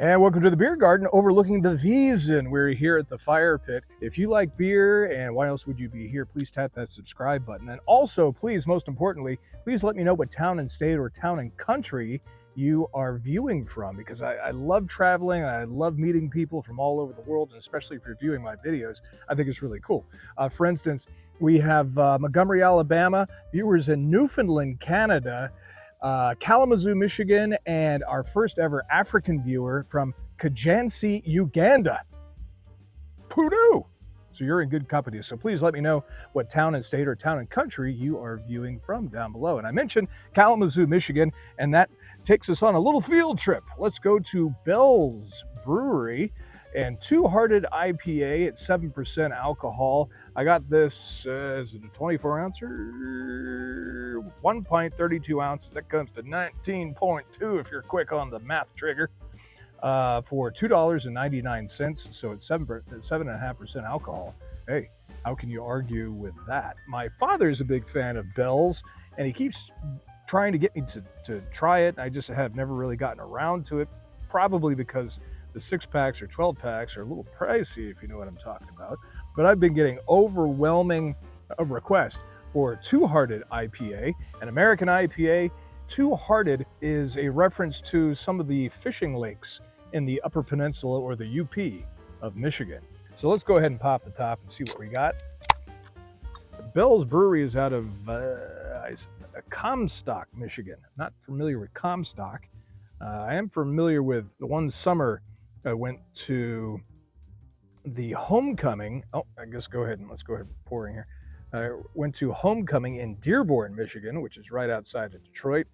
And welcome to the Beer Garden overlooking the Wiesen. We're here at the fire pit. If you like beer, and why else would you be here, please tap that subscribe button. And also, please, most importantly, please let me know what town and state or town and country you are viewing from, because I love traveling and I love meeting people from all over the world, and especially if you're viewing my videos, I think it's really cool. For instance, we have Montgomery, Alabama, viewers in Newfoundland, Canada, Kalamazoo, Michigan, and our first ever African viewer from Kajansi, Uganda. Poodoo! So you're in good company. So please let me know what town and state or town and country you are viewing from down below. And I mentioned Kalamazoo, Michigan, and that takes us on a little field trip. Let's go to Bell's Brewery and Two Hearted IPA at 7% alcohol. I got this, is it a 24 ouncer? 1 pint, 32 ounces. That comes to 19.2 if you're quick on the math trigger, for $2.99. So it's 7.5% alcohol. Hey, how can you argue with that? My father's a big fan of Bell's, and he keeps trying to get me to try it. I just have never really gotten around to it, probably because the 6-packs or 12-packs are a little pricey, if you know what I'm talking about. But I've been getting overwhelming requests for Two Hearted IPA, an American IPA. Two Hearted is a reference to some of the fishing lakes in the Upper Peninsula, or the UP of Michigan. So let's go ahead and pop the top and see what we got. Bell's Brewery is out of Comstock, Michigan. Not familiar with Comstock. I am familiar with the one summer I went to the homecoming. Oh, I guess let's go ahead and pouring here. I went to homecoming in Dearborn, Michigan, which is right outside of Detroit.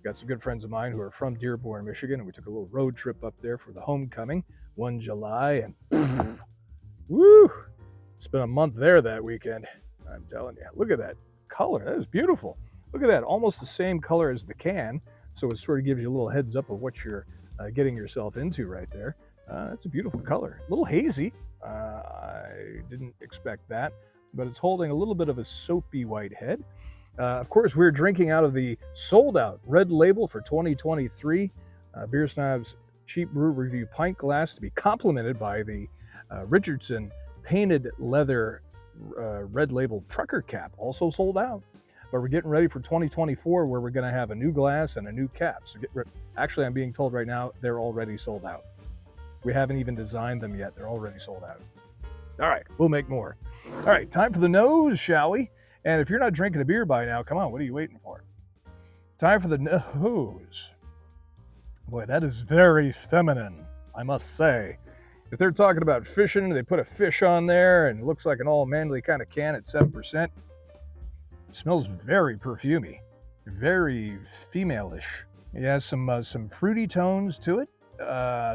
Got some good friends of mine who are from Dearborn, Michigan, and we took a little road trip up there for the homecoming one July, and woo! Spent a month there that weekend. I'm telling you, look at that color. That is beautiful. Look at that, almost the same color as the can. So it sort of gives you a little heads up of what you're getting yourself into right there. It's a beautiful color. A little hazy. I didn't expect that, but it's holding a little bit of a soapy white head. Of course, we're drinking out of the sold-out red label for 2023 Beer Snob's Cheap Brew Review pint glass, to be complemented by the Richardson painted leather red label trucker cap, also sold out. But we're getting ready for 2024, where we're going to have a new glass and a new cap. So actually, I'm being told right now they're already sold out. We haven't even designed them yet. They're already sold out. All right, we'll make more. All right, time for the nose, shall we? And if you're not drinking a beer by now, come on, what are you waiting for? Time for the nose. Boy, that is very feminine, I must say. If they're talking about fishing, they put a fish on there and it looks like an all manly kind of can at 7%. It smells very perfumey, very female-ish. It has some fruity tones to it,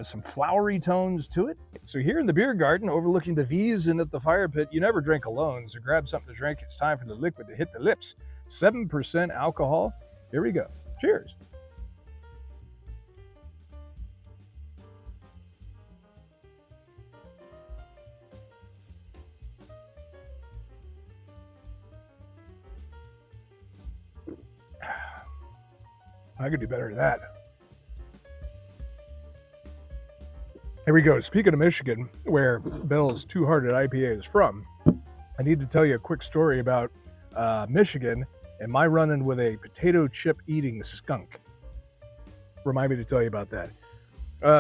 some flowery tones to it. So here in the beer garden, overlooking the Wiesen at the fire pit, you never drink alone, so grab something to drink. It's time for the liquid to hit the lips. 7% alcohol. Here we go. Cheers. I could do better than that. Here we go. Speaking of Michigan, where Bell's Two Hearted IPA is from, I need to tell you a quick story about Michigan and my run-in with a potato chip eating skunk. Remind me to tell you about that.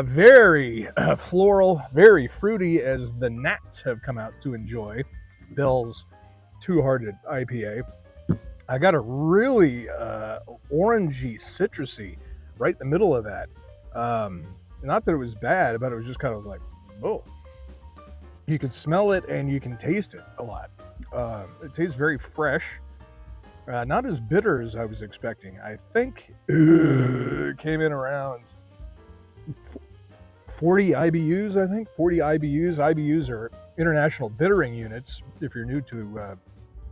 Very floral, very fruity, as the gnats have come out to enjoy Bell's Two Hearted IPA. I got a really orangey, citrusy right in the middle of that. Not that it was bad, but it was just kind of like, whoa. You can smell it and you can taste it a lot. It tastes very fresh. Not as bitter as I was expecting. I think it came in around 40 IBUs, I think. 40 IBUs. IBUs are international bittering units, if you're new to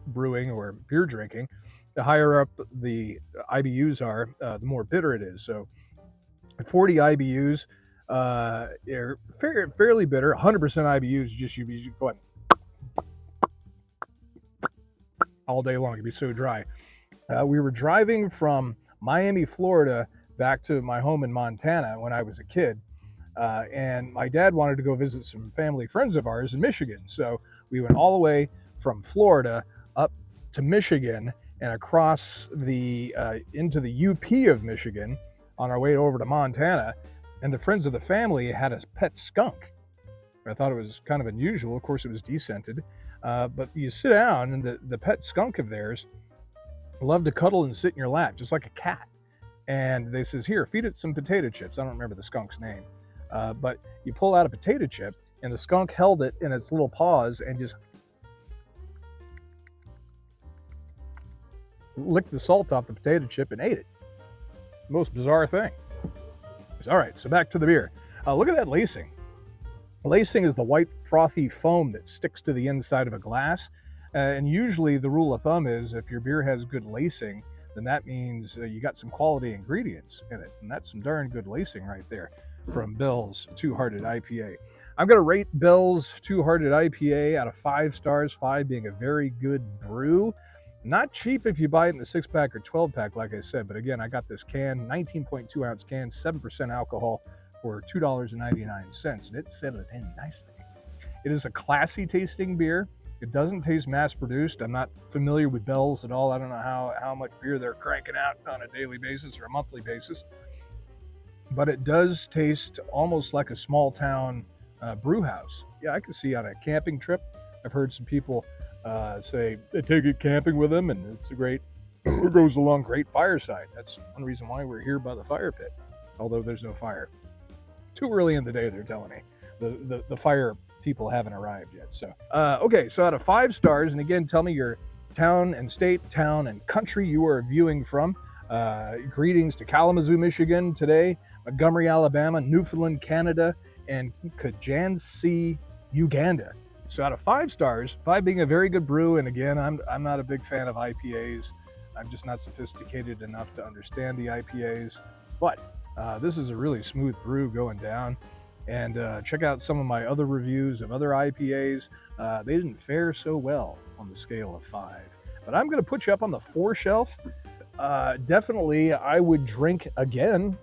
brewing or beer drinking. The higher up the IBUs are, the more bitter it is. So 40 IBUs, they're fairly bitter. 100% IBUs, just you be going all day long. It'd be so dry. We were driving from Miami, Florida, back to my home in Montana when I was a kid. And my dad wanted to go visit some family friends of ours in Michigan. So we went all the way from Florida up to Michigan and across the into the UP of Michigan on our way over to Montana. And the friends of the family had a pet skunk. I thought it was kind of unusual. Of course, it was descented. But you sit down, and the pet skunk of theirs loved to cuddle and sit in your lap, just like a cat. And they says, here, feed it some potato chips. I don't remember the skunk's name. But you pull out a potato chip, and the skunk held it in its little paws and just licked the salt off the potato chip and ate it. Most bizarre thing. All right, so back to the beer. Look at that lacing. Lacing is the white frothy foam that sticks to the inside of a glass. And usually the rule of thumb is if your beer has good lacing, then that means you got some quality ingredients in it. And that's some darn good lacing right there from Bell's Two-Hearted IPA. I'm going to rate Bell's Two-Hearted IPA out of 5 stars, 5 being a very good brew. Not cheap if you buy it in the 6-pack or 12-pack, like I said. But again, I got this can, 19.2 ounce can, 7% alcohol for $2.99. And it settled in nicely. It is a classy tasting beer. It doesn't taste mass-produced. I'm not familiar with Bell's at all. I don't know how much beer they're cranking out on a daily basis or a monthly basis. But it does taste almost like a small-town brew house. Yeah, I can see on a camping trip. I've heard some people say they take it camping with them, and it's a great, it goes along great fireside. That's one reason why we're here by the fire pit, although there's no fire. Too early in the day, they're telling me. The fire people haven't arrived yet. So, okay, so out of 5 stars, and again, tell me your town and state, town and country you are viewing from. Greetings to Kalamazoo, Michigan today, Montgomery, Alabama, Newfoundland, Canada, and Kajansi, Uganda. So out of 5 stars, 5 being a very good brew, and again, I'm not a big fan of IPAs. I'm just not sophisticated enough to understand the IPAs, but this is a really smooth brew going down. And check out some of my other reviews of other IPAs. They didn't fare so well on the scale of 5. But I'm going to put you up on the 4 shelf. Definitely, I would drink again.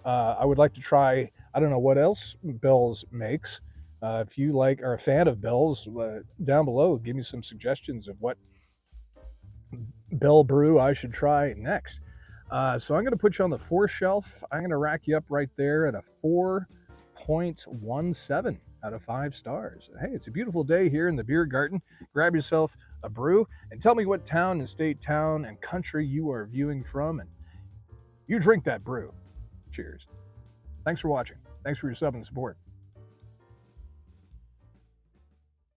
I would like to try, I don't know what else Bell's makes. If you are a fan of Bell's, down below, give me some suggestions of what Bell brew I should try next. So I'm going to put you on the 4 shelf. I'm going to rack you up right there at a 4.17 out of 5 stars. Hey, it's a beautiful day here in the beer garden. Grab yourself a brew and tell me what town and state, town and country you are viewing from, and you drink that brew. Cheers. Thanks for watching. Thanks for your sub and support.